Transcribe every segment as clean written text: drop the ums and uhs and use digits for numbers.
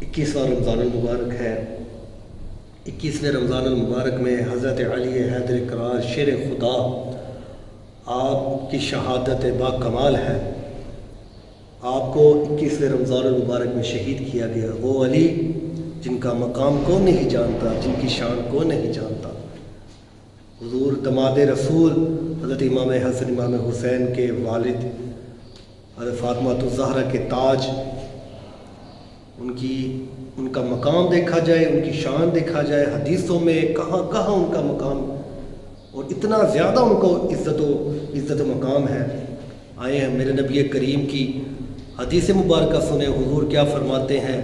21واں رمضان المبارک ہے۔ 21ویں رمضان المبارک میں حضرت علی حیدر کرار شیر خدا آپ کی شہادت با کمال ہے۔ آپ کو 21ویں رمضان المبارک میں شہید کیا گیا، وہ علی جن کا مقام کون نہیں جانتا، جن کی شان کون نہیں جانتا۔ حضور دماد رسول حضرت امام حسن امام حسین کے والد حضرت فاطمہ الزہرا کے تاج، ان کا مقام دیکھا جائے، ان کی شان دیکھا جائے، حدیثوں میں کہاں کہاں ان کا مقام، اور اتنا زیادہ ان کو عزت و مقام ہے۔ آئے ہیں میرے نبی کریم کی حدیث مبارکہ سنیں، حضور کیا فرماتے ہیں؟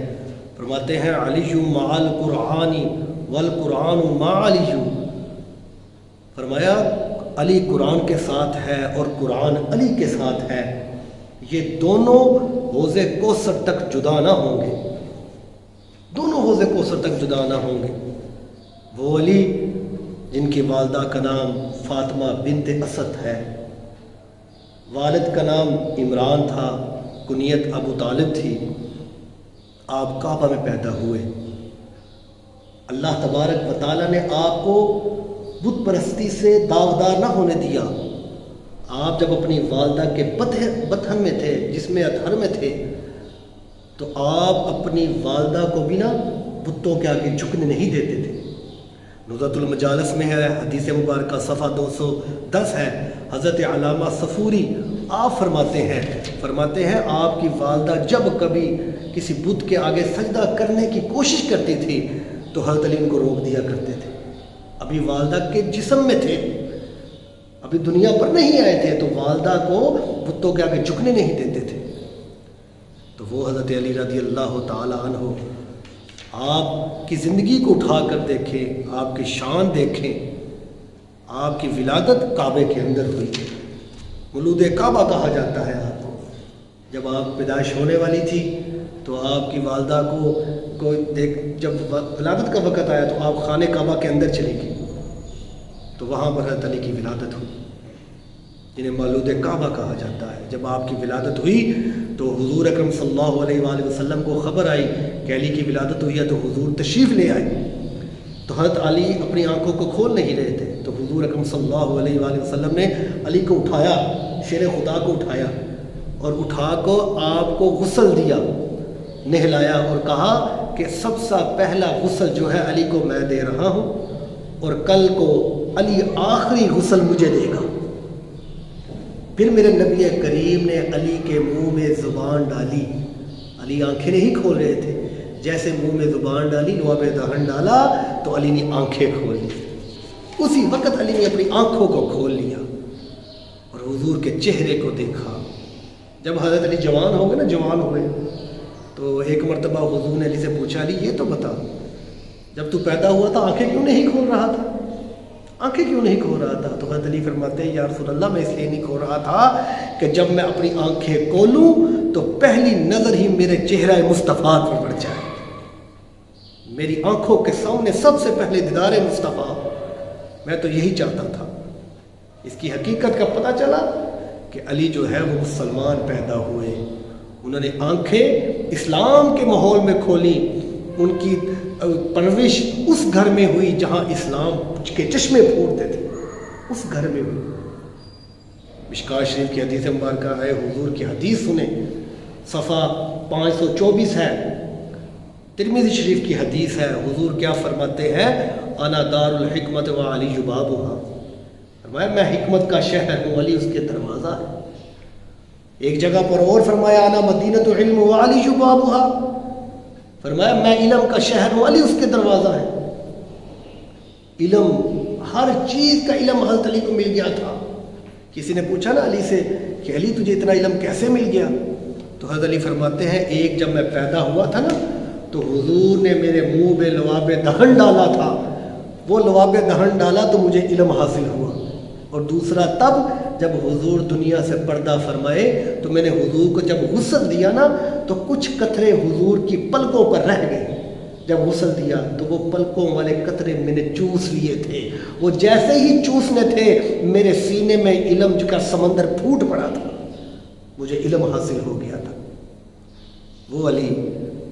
فرماتے ہیں علی مع القرآن والقرآن مع علی، فرمایا علی قرآن کے ساتھ ہے اور قرآن علی کے ساتھ ہے، یہ دونوں حوض کوثر تک جدا نہ ہوں گے، دونوں حوض کوثر تک جدا نہ ہوں گے۔ وہ علی جن کی والدہ کا نام فاطمہ بنت اسد ہے، والد کا نام عمران تھا، کنیت ابو طالب تھی، آپ کعبہ میں پیدا ہوئے۔ اللہ تبارک و تعالیٰ نے آپ کو بت پرستی سے داغدار نہ ہونے دیا۔ آپ جب اپنی والدہ کے بطن میں تھے، جسم اطہر میں تھے، تو آپ اپنی والدہ کو بھی بتوں کے آگے جھکنے نہیں دیتے تھے۔ نزہۃ المجالس میں ہے، حدیث مبارکہ صفحہ 210 ہے، حضرت علامہ صفوری آپ فرماتے ہیں آپ کی والدہ جب کبھی کسی بت کے آگے سجدہ کرنے کی کوشش کرتی تھی تو حضرت علی ان کو روک دیا کرتے تھے۔ ابھی والدہ کے جسم میں تھے، ابھی دنیا پر نہیں آئے تھے، تو والدہ کو بتوں کے آگے جھکنے نہیں دیتے تھے۔ تو وہ حضرت علی رضی اللہ تعالی عنہ، آپ کی زندگی کو اٹھا کر دیکھیں، آپ کی شان دیکھیں۔ آپ کی ولادت کعبے کے اندر ہوئی، مولود کعبہ کہا جاتا ہے آپ کو۔ جب آپ پیدائش ہونے والی تھی تو آپ کی والدہ کو جب ولادت کا وقت آیا تو آپ خانہ کعبہ کے اندر چلی گئی، تو وہاں پر حضرت علی کی ولادت ہوئی، جنہیں مولود کعبہ کہا جاتا ہے۔ جب آپ کی ولادت ہوئی تو حضور اکرم صلی اللہ علیہ وآلہ وسلم کو خبر آئی کہ علی کی ولادت ہوئی ہے، تو حضور تشریف لے آئے۔ تو حضرت علی اپنی آنکھوں کو کھول نہیں رہے تھے، تو حضور اکرم صلی اللہ علیہ وآلہ وسلم نے علی کو اٹھایا، شیر خدا کو اٹھایا، اور اٹھا کو آپ کو غسل دیا، نہلایا، اور کہا کہ سب سے پہلا غسل جو ہے علی کو میں دے رہا ہوں، اور کل کو علی آخری غسل مجھے دے گا۔ پھر میرے نبی کریم نے علی کے منہ میں زبان ڈالی، علی آنکھیں نہیں کھول رہے تھے، جیسے منہ میں زبان ڈالی، لعاب دہن ڈالا، تو علی نے آنکھیں کھول لی۔ اسی وقت علی نے اپنی آنکھوں کو کھول لیا اور حضور کے چہرے کو دیکھا۔ جب حضرت علی جوان ہو گئے جوان ہوئے، تو ایک مرتبہ حضور نے علی سے پوچھا، علی یہ تو بتا، جب تو پیدا ہوا تھا آنکھیں کیوں نہیں کھول رہا تھا؟ آنکھیں کیوں نہیں کھول رہا تھا؟ تو حضرت علی فرماتے ہیں یا رسول اللہ، میں اس لیے نہیں کھول رہا تھا کہ جب میں اپنی آنکھیں کھولوں تو پہلی نظر ہی میرے چہرہ مصطفیٰ پر پڑ جائے، میری آنکھوں کے سامنے سب سے پہلے دیدار مصطفیٰ۔ میں تو یہی چاہتا تھا۔ اس کی حقیقت کا پتہ چلا کہ علی جو ہے وہ مسلمان پیدا ہوئے، انہوں نے آنکھیں اسلام کے ماحول میں کھولی، ان کی پرورش اس گھر میں ہوئی جہاں اسلام کے چشمے پھوٹتے تھے، اس گھر میں ہوئی۔ مشکوٰۃ شریف کی حدیث مبارکہ ہے، حضور کی حدیث سنیں، صفحہ 524 ہے، ترمذی شریف کی حدیث ہے۔ حضور کیا فرماتے ہیں؟ انا دار الحکمت و علی بابھا، فرمایا میں حکمت کا شہر ہوں، علی اس کے دروازہ ہے۔ ایک جگہ پر اور فرمایا انا مدینۃ علم و علی بابھا، فرمایا میں علم کا شہر ہوں، علی اس کے دروازہ ہے۔ علم، ہر چیز کا علم حضرت علی کو مل گیا تھا۔ کسی نے پوچھا نا علی سے کہ علی تجھے اتنا علم کیسے مل گیا؟ تو حضرت علی فرماتے ہیں ایک جب میں پیدا ہوا تھا نا تو حضور نے میرے منہ میں لعاب دہن ڈالا تھا، وہ لعاب دہن ڈالا تو مجھے علم حاصل ہوا، اور دوسرا تب جب حضور دنیا سے پردہ فرمائے تو میں نے حضور کو جب غسل دیا نا تو کچھ قطرے حضور کی پلکوں پر رہ گئے۔ جب غسل دیا تو وہ پلکوں والے قطرے میں نے چوس لیے تھے، وہ جیسے ہی چوسنے تھے میرے سینے میں علم کا سمندر پھوٹ پڑا تھا، مجھے علم حاصل ہو گیا تھا۔ وہ علی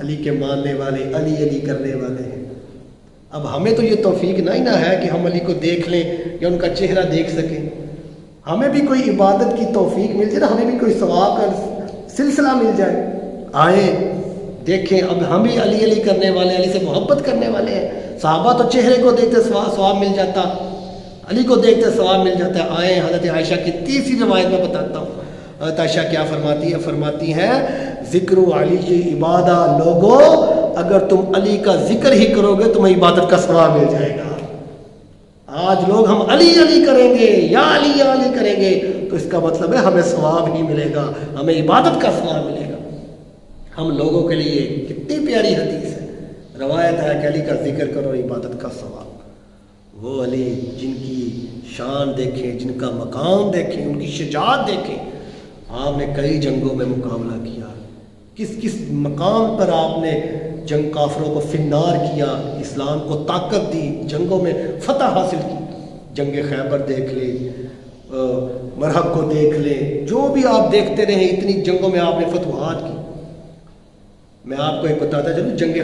علی کے ماننے والے، علی علی کرنے والے ہیں۔ اب ہمیں تو یہ توفیق نہیں نہ ہے کہ ہم علی کو دیکھ لیں یا ان کا چہرہ دیکھ سکیں۔ ہمیں بھی کوئی عبادت کی توفیق مل جائے نا، ہمیں بھی کوئی ثواب کا سلسلہ مل جائے، آئیں دیکھیں۔ اب ہم بھی علی علی کرنے والے، علی سے محبت کرنے والے ہیں۔ صحابہ تو چہرے کو دیکھتے ثواب مل جاتا، علی کو دیکھتے ثواب مل جاتا ہے۔ آئیں حضرت عائشہ کی تیسری روایت میں بتاتا ہوں۔ حضرت عائشہ کیا فرماتی ہے؟ فرماتی ہیں ذکر علی کی عبادہ، لوگو اگر تم علی کا ذکر ہی کرو گے تمہیں عبادت کا ثواب مل جائے گا۔ آج لوگ ہم علی علی کریں گے یا علی کریں گے تو اس کا مطلب ہے ہمیں ثواب ہی ملے گا، ہمیں عبادت کا ثواب ملے گا۔ ہم لوگوں کے لیے کتنی پیاری حدیث ہے، روایت ہے کہ علی کا ذکر کرو عبادت کا ثواب۔ وہ علی جن کی شان دیکھیں، جن کا مقام دیکھیں، ان کی شجاعت دیکھیں۔ آپ نے کئی جنگوں میں مقابلہ کیا، کس کس مقام پر آپ نے جنگ کافروں کو فنار کیا، اسلام کو طاقت دی، جنگوں میں فتح حاصل کی۔ جنگ خیبر دیکھ لیں، مرحب کو دیکھ لیں، جو بھی آپ دیکھتے رہیں، اتنی جنگوں میں آپ نے فتوحات کی۔ میں آپ کو ایک بتاتا چلوں، جنگ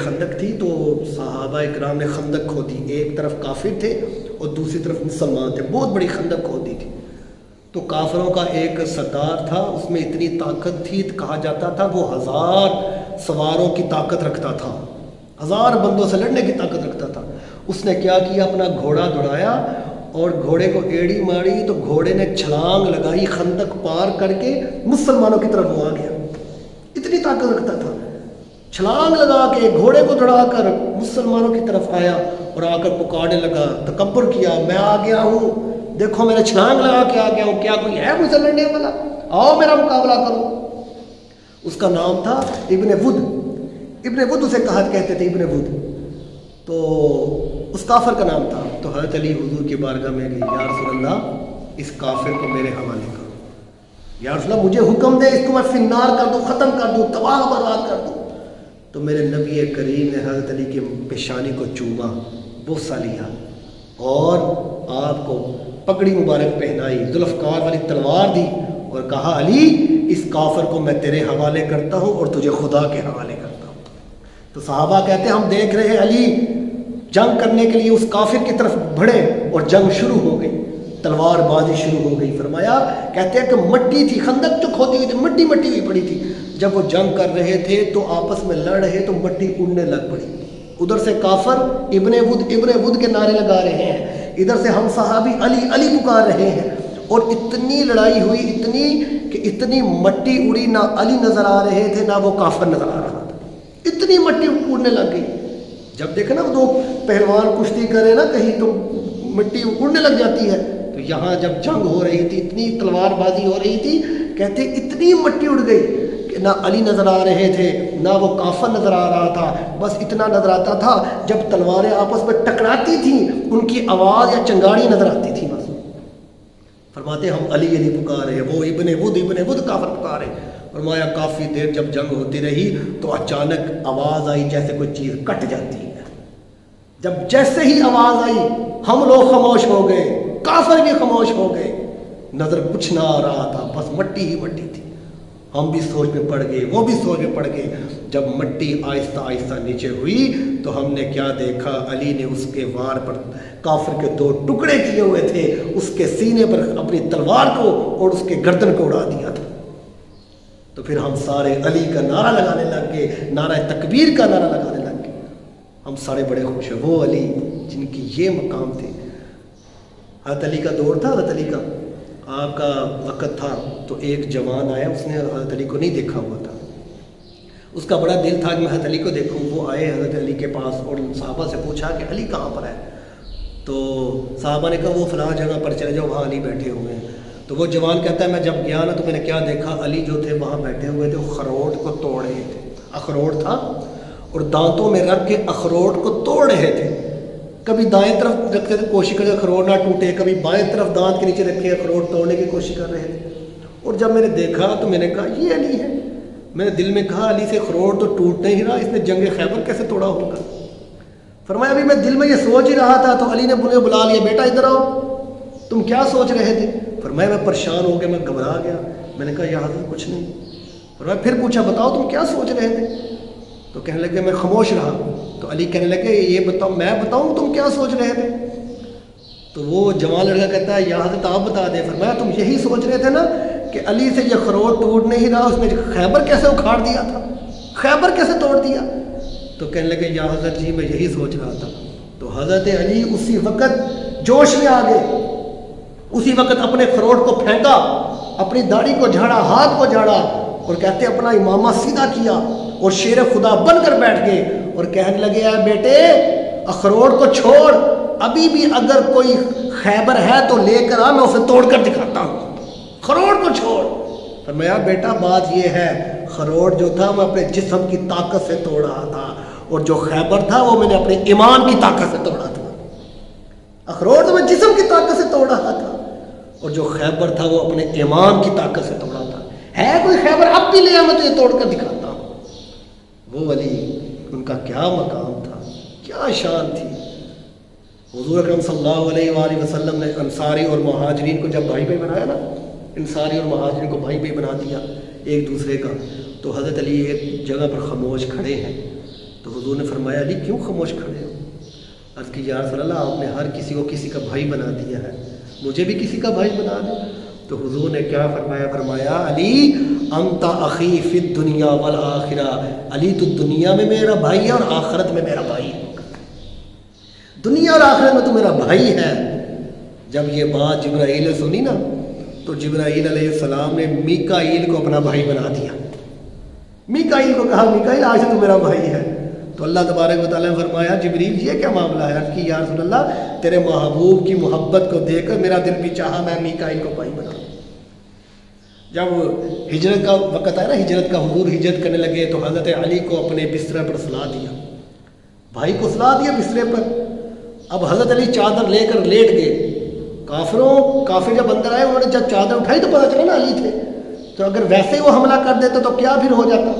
خندق تھی تو صحابہ اکرام نے خندق کھودی، ایک طرف کافر تھے اور دوسری طرف مسلمان تھے، بہت بڑی خندق کھودی تھی۔ تو کافروں کا ایک سردار تھا، اس میں اتنی طاقت تھی، کہا جاتا تھا وہ 1000 سواروں کی طاقت رکھتا تھا، 1000 بندوں سے لڑنے کی طاقت رکھتا تھا۔ اس نے کیا کیا، اپنا گھوڑا دوڑایا اور گھوڑے کو ایڑی ماری تو گھوڑے نے چھلانگ لگائی، خندق پار کر کے مسلمانوں کی طرف وہ آ گیا، اتنی طاقت رکھتا تھا۔ چھلانگ لگا کے گھوڑے کو دوڑا کر مسلمانوں کی طرف آیا اور آ کر پکارنے لگا، تکبر کیا، میں آ گیا ہوں، دیکھو میں نے چھلانگ لگا کے آ گیا ہوں، کیا کوئی ہے مجھ سے لڑنے والا؟ آؤ میرا مقابلہ کرو۔ اس کا نام تھا ابن ود اسے کہتے تھے، ابن ود۔ تو اس کافر کا نام تھا۔ تو حضرت علی حضور کی بارگاہ میں گئی، یا رسول اللہ اس کافر کو میرے حوالے کرو، یا رسول اللہ مجھے حکم دے، اس کو میں فنار کر دوں، ختم کر دوں، تباہ برباد کر دوں۔ تو میرے نبی کریم نے حضرت علی کی پیشانی کو چوما، بوسہ لیا اور آپ کو پگڑی مبارک پہنائی، ذوالفقار والی تلوار دی اور کہا علی اس کافر کو میں تیرے حوالے کرتا ہوں اور تجھے خدا کے حوالے کرتا ہوں۔ تو صحابہ کہتے ہیں ہم دیکھ رہے علی جنگ کرنے کے لیے اس کافر کی طرف بڑھے اور جنگ شروع ہو گئی، تلوار بازی شروع ہو گئی۔ فرمایا کہتے ہیں کہ مٹی تھی، خندق جو کھودی ہوئی تھی مٹی ہوئی پڑی تھی، جب وہ جنگ کر رہے تھے تو آپس میں لڑ رہے تو مٹی اڑنے لگ پڑی۔ ادھر سے کافر ابن ود کے نعرے لگا رہے ہیں، ادھر سے ہم صحابی علی علی پکار رہے ہیں، اور اتنی لڑائی ہوئی، اتنی مٹی اڑی، نہ علی نظر آ رہے تھے نہ وہ کافر نظر آ رہا تھا، اتنی مٹی اڑنے لگ گئی۔ جب دیکھیں نا وہ دو پہلوان کشتی کرے نا کہیں تو مٹی اڑنے لگ جاتی ہے، تو یہاں جب جنگ ہو رہی تھی، اتنی تلوار بازی ہو رہی تھی، کہتے اتنی مٹی اڑ گئی کہ نہ علی نظر آ رہے تھے نہ وہ کافر نظر آ رہا تھا، بس اتنا نظر آتا تھا جب تلواریں آپس میں ٹکراتی تھیں ان کی آواز یا چنگاڑی نظر آتی تھی۔ بس فرماتے ہم علی علی پکارے، وہ ابن ود کافر پکارے۔ فرمایا کافی دیر جب جنگ ہوتی رہی تو اچانک آواز آئی جیسے کوئی چیز کٹ جاتی ہے۔ جب جیسے ہی آواز آئی ہم لوگ خاموش ہو گئے، کافر بھی خاموش ہو گئے، نظر کچھ نہ آ رہا تھا، بس مٹی ہی مٹی تھی۔ ہم بھی سوچ میں پڑ گئے، وہ بھی سوچ میں پڑ گئے۔ جب مٹی آہستہ آہستہ نیچے ہوئی تو ہم نے کیا دیکھا، علی نے اس کے وار پر کافر کے 2 ٹکڑے کیے ہوئے تھے، اس کے سینے پر اپنی تلوار کو اور اس کے گردن کو اڑا دیا تھا۔ تو پھر ہم سارے علی کا نعرہ لگانے لگ گئے، نعرہ تکبیر کا نعرہ لگانے لگ گئے۔ ہم سارے بڑے خوش ہیں، وہ علی جن کی یہ مقام تھے۔ حضرت علی کا دور تھا، حضرت علی کا آپ کا وقت تھا، تو ایک جوان آیا، اس نے حضرت علی کو نہیں دیکھا ہوا تھا، اس کا بڑا دل تھا کہ میں حضرت علی کو دیکھوں۔ وہ آئے حضرت علی کے پاس اور صحابہ سے پوچھا کہ علی کہاں پر ہے؟ تو صحابہ نے کہا وہ فلاں جگہ پر چلے جاؤ، وہاں علی بیٹھے ہوئے ہیں۔ تو وہ جوان کہتا ہے میں جب گیا نا تو میں نے کیا دیکھا، علی جو تھے وہاں بیٹھے ہوئے تھے، وہ اخروٹ کو توڑ رہے تھے، اخروٹ تھا اور دانتوں میں رکھ کے اخروٹ کو توڑ رہے تھے۔ کبھی دائیں طرف رکھتے تھے کوشش کرتے اخروٹ نہ ٹوٹے، کبھی بائیں طرف دانت کے نیچے رکھے اخروٹ توڑنے کی کوشش کر رہے تھے۔ اور جب میں نے دیکھا تو میں نے کہا یہ علی ہے۔ میں نے دل میں کہا علی سے اخروٹ تو ٹوٹ نہیں رہا، اس نے جنگ خیبر کیسے توڑا ہوگا؟ فرمایا ابھی میں دل میں یہ سوچ ہی رہا تھا تو علی نے مجھے بلا لیا، بیٹا ادھر آؤ، تم کیا سوچ رہے تھے؟ فرمایا میں پریشان ہو گیا، میں گھبرا گیا۔ میں نے کہا یا حضرت کچھ نہیں۔ اور پھر پوچھا بتاؤ تم کیا سوچ رہے تھے؟ تو کہنے لگے میں خاموش رہا. تو علی کہنے لگے یہ بتاؤ میں بتاؤں تم کیا سوچ رہے تھے؟ تو وہ جوان لڑکا کہتا ہے یا حضرت آپ بتا دیں. فرمایا تم یہی سوچ رہے تھے نا کہ علی سے یہ خروٹ ٹوٹ نہیں رہا, اس نے خیبر کیسے اکھاڑ دیا تھا, خیبر کیسے توڑ دیا؟ تو کہنے لگے یا حضرت جی میں یہی سوچ رہا تھا. تو حضرت علی اسی وقت جوش میں آ گئے, اسی وقت اپنے خروٹ کو پھینکا, اپنی داڑھی کو جھاڑا, ہاتھ کو جھاڑا اور کہتے اپنا امامہ سیدھا کیا اور شیر خدا بن کر بیٹھ گئے اور کہنے لگے اے بیٹے اخروٹ کو چھوڑ, ابھی بھی اگر کوئی خیبر ہے تو لے کر آ, میں اسے توڑ کر دکھاتا ہوں, خروٹ کو چھوڑ. فرمایا بیٹا بات یہ ہے خروٹ جو تھا میں اپنے جسم کی طاقت سے توڑ رہا تھا اور جو خیبر تھا وہ میں نے اپنے ایمان کی طاقت سے توڑا تھا. اخروٹ تو میں جسم کی طاقت سے توڑ رہا تھا اور جو خیبر تھا وہ اپنے ایمان کی طاقت سے توڑا تھا. ہے کوئی خیبر اب بھی لے آ, میں تجھے توڑ کر دکھاتا ہوں. وہ ولی ان کا کیا مقام تھا, کیا شان تھی. حضور اکرم صلی اللہ علیہ وآلہ وسلم نے انصاری اور مہاجرین کو جب بھائی بھائی بنایا نا, انصاری اور مہاجرین کو بھائی بھائی بنا دیا ایک دوسرے کا, تو حضرت علی ایک جگہ پر خاموش کھڑے ہیں. تو حضور نے فرمایا علی کیوں خاموش کھڑے ہو؟ عرض کی یا رسول اللہ آپ نے ہر کسی کو کسی کا بھائی بنا دیا ہے, مجھے بھی کسی کا بھائی بنا دو. تو حضور نے کیا فرمایا؟ فرمایا علی انت اخی فی الدنیا والآخرہ, علی تو دنیا میں میرا بھائی ہے اور آخرت میں میرا بھائی ہے, دنیا اور آخرت میں تو میرا بھائی ہے. جب یہ بات جبرائیل نے سنی نا تو جبرائیل علیہ السلام نے میکائیل کو اپنا بھائی بنا دیا. میکائیل کو کہا میکائیل آج سے تو میرا بھائی ہے. تو اللہ تبارک و تعالیٰ نے فرمایا جبریل یہ کیا معاملہ ہے؟ عرض کی یا رسول اللہ تیرے محبوب کی محبت کو دیکھ کر میرا دل بھی چاہا میں میکائیل کو بھائی بنا. جب ہجرت کا وقت آیا نا, ہجرت کا, حضور ہجرت کرنے لگے تو حضرت علی کو اپنے بستر پر سلا دیا, بھائی کو سلا دیا بسترے پر. اب حضرت علی چادر لے کر لیٹ گئے. کافر جب اندر آئے انہوں نے جب چادر اٹھائی تو پتہ چلا نا علی تھے, تو اگر ویسے ہی وہ حملہ کر دیتے تو کیا پھر ہو جاتا.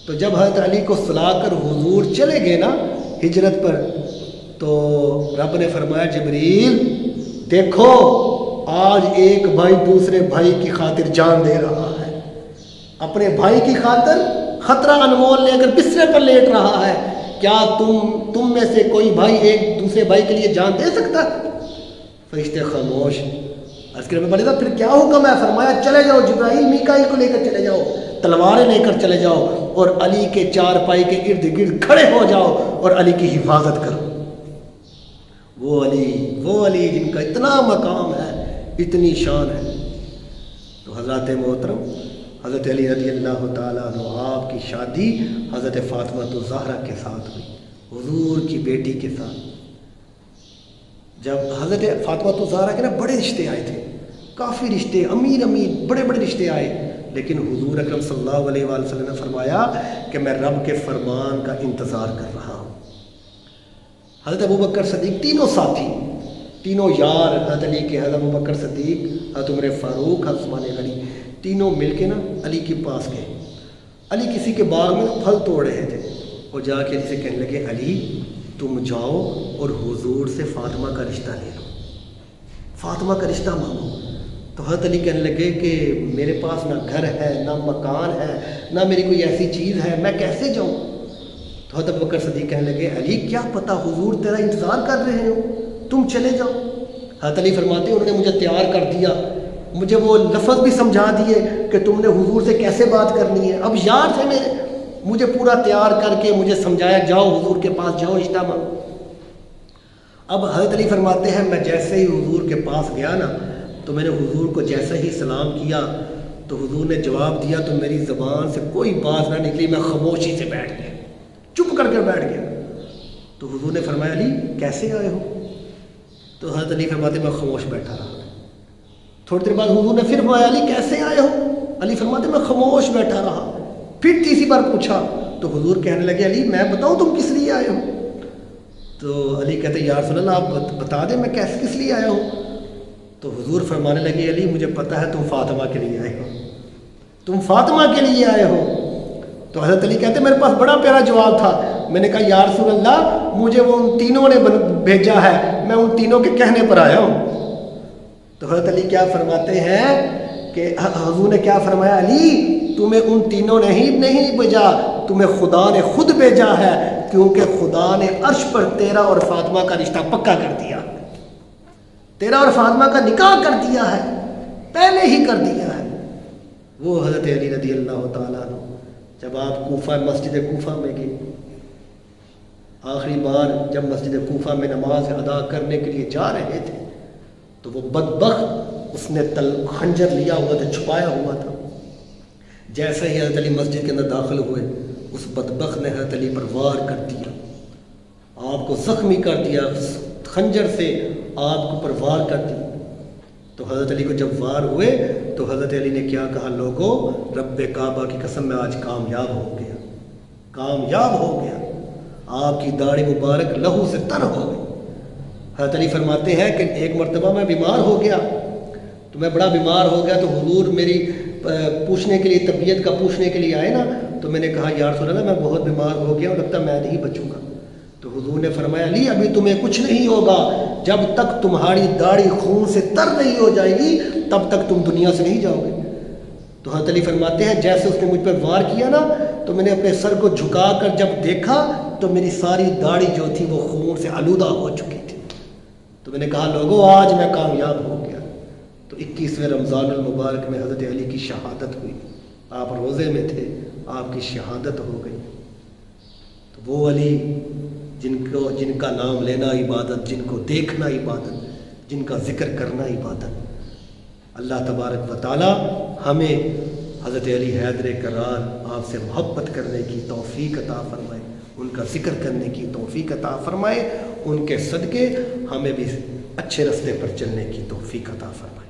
تو جب حضرت علی کو سلا کر حضور چلے گئے نا ہجرت پر, تو رب نے فرمایا جبریل دیکھو آج ایک بھائی دوسرے بھائی کی خاطر جان دے رہا ہے, اپنے بھائی کی خاطر خطرہ انمول لے کر بسترے پر لیٹ رہا ہے. کیا تم میں سے کوئی بھائی ایک دوسرے بھائی کے لیے جان دے سکتا ہے؟ فرشتے خاموش. عرض کرنے میں پڑے گا پھر کیا حکم ہے؟ فرمایا چلے جاؤ جبرائیل میکائیل کو لے کر چلے جاؤ, تلواریں لے کر چلے جاؤ اور علی کے چار پائی کے ارد گرد کھڑے ہو جاؤ اور علی کی حفاظت کرو. وہ علی جن کا اتنا مقام ہے, اتنی شان ہے. تو حضرت محترم حضرت علی رضی اللہ تعالیٰ عنہ آپ کی شادی حضرت فاطمہ الزہرا کے ساتھ ہوئی, حضور کی بیٹی کے ساتھ. جب حضرت فاطمہ الزہرا کے نا بڑے رشتے آئے تھے, کافی رشتے, امیر بڑے بڑے رشتے آئے, لیکن حضور اکرم صلی اللہ علیہ وآلہ وسلم نے فرمایا کہ میں رب کے فرمان کا انتظار کر رہا ہوں. حضرت ابوبکر صدیق تینوں ساتھی, تینوں یار حضرت علی کے, حضرت ابوبکر صدیق, حضرت عمر فاروق, حضرت عثمان غنی, تینوں مل کے نا علی کے پاس گئے. علی کسی کے باغ میں پھل توڑ رہے تھے اور جا کے علی سے کہنے لگے علی تم جاؤ اور حضور سے فاطمہ کا رشتہ لے لو, فاطمہ کا رشتہ مانگو. تو حضرت علی کہنے لگے کہ میرے پاس نہ گھر ہے, نہ مکان ہے, نہ میری کوئی ایسی چیز ہے, میں کیسے جاؤں؟ تو حضرت ابوبکر صدیق کہنے لگے علی کیا پتہ حضور تیرا انتظار کر رہے ہو, تم چلے جاؤ. حضرت علی فرماتے ہیں انہوں نے مجھے تیار کر دیا, مجھے وہ لفظ بھی سمجھا دیے کہ تم نے حضور سے کیسے بات کرنی ہے. اب یار تھے میرے, مجھے پورا تیار کر کے مجھے سمجھایا جاؤ حضور کے پاس جاؤ رشتہ مانگو. اب حضرت علی فرماتے ہیں میں جیسے ہی حضور کے پاس گیا نا تو میں نے حضور کو جیسے ہی سلام کیا تو حضور نے جواب دیا تو میری زبان سے کوئی بات نہ نکلی, میں خاموشی سے بیٹھ گیا, چپ کر بیٹھ گیا. تو حضور نے فرمایا علی کیسے آئے ہو؟ تو حضرت علی فرماتے میں خاموش بیٹھا رہا. تھوڑی دیر بعد حضور نے پھر فرمایا علی کیسے آئے ہو؟ علی فرماتے میں خاموش بیٹھا رہا. پھر تیسری بار پوچھا تو حضور کہنے لگے علی میں بتاؤں تم کس لیے آئے ہو؟ تو علی کہتے یا رسول اللہ آپ بتا دیں میں کس لیے آیا ہوں. تو حضور فرمانے لگے علی مجھے پتہ ہے تم فاطمہ کے لیے آئے ہو, تم فاطمہ کے لیے آئے ہو. تو حضرت علی کہتے میرے پاس بڑا پیارا جواب تھا, میں نے کہا یا رسول اللہ مجھے وہ ان تینوں نے بھیجا ہے, میں ان تینوں کے کہنے پر آیا ہوں. تو حضرت علی کیا فرماتے ہیں کہ حضور نے کیا فرمایا، علی تمہیں ان تینوں نے ہی نہیں بھیجا، تمہیں خدا نے خود بھیجا ہے، کیونکہ خدا نے عرش پر تیرا اور فاطمہ کا رشتہ پکا کر دیا، تیرا اور فاطمہ کا نکاح کر دیا ہے، پہلے ہی کر دیا ہے۔ وہ حضرت علی رضی اللہ تعالیٰ عنہ جب آپ کوفہ مسجد کوفہ میں گئے، آخری بار جب مسجد کوفہ میں نماز ادا کرنے کے لیے جا رہے تھے تو وہ بدبخت اس نے خنجر لیا ہوا تھا، چھپایا ہوا تھا، جیسے ہی حضرت علی مسجد کے اندر داخل ہوئے اس بدبخت نے حضرت علی پر وار کر دیا، آپ کو زخمی کر دیا، خنجر سے آپ کو پر وار کر دیا۔ تو حضرت علی کو جب وار ہوئے تو حضرت علی نے کیا کہا، لوگوں رب کعبہ کی قسم میں آج کامیاب ہو گیا، کامیاب ہو گیا، آپ کی داڑھی مبارک لہو سے تر ہو گئی۔ حضرت علی فرماتے ہیں کہ ایک مرتبہ میں بیمار ہو گیا، تو میں بڑا بیمار ہو گیا، تو حضور میری پوچھنے کے لیے، طبیعت کا پوچھنے کے لیے آئے نا، تو میں نے کہا یا رسول اللہ میں بہت بیمار ہو گیا اور لگتا میں نہیں بچوں گا۔ تو حضور نے فرمایا علی ابھی تمہیں کچھ نہیں ہوگا، جب تک تمہاری داڑھی خون سے تر نہیں ہو جائے گی تب تک تم دنیا سے نہیں جاؤ گے۔ تو حضرت علی فرماتے ہیں جیسے اس نے مجھ پر وار کیا نا، تو میں نے اپنے سر کو جھکا کر جب دیکھا تو میری ساری داڑھی جو تھی وہ خون سے آلودہ ہو چکی تھی۔ تو میں نے کہا لوگوں آج میں کامیاب ہو گیا۔ تو 21ویں رمضان المبارک میں حضرت علی کی شہادت ہوئی، آپ روزے میں تھے، آپ کی شہادت ہو گئی۔ تو وہ علی جن کا نام لینا عبادت، جن کو دیکھنا عبادت، جن کا ذکر کرنا عبادت، اللہ تبارک و تعالی ہمیں حضرت علی حیدر کرار آپ سے محبت کرنے کی توفیق عطا فرمائے، ان کا ذکر کرنے کی توفیق عطا فرمائے، ان کے صدقے ہمیں بھی اچھے راستے پر چلنے کی توفیق عطا فرمائے۔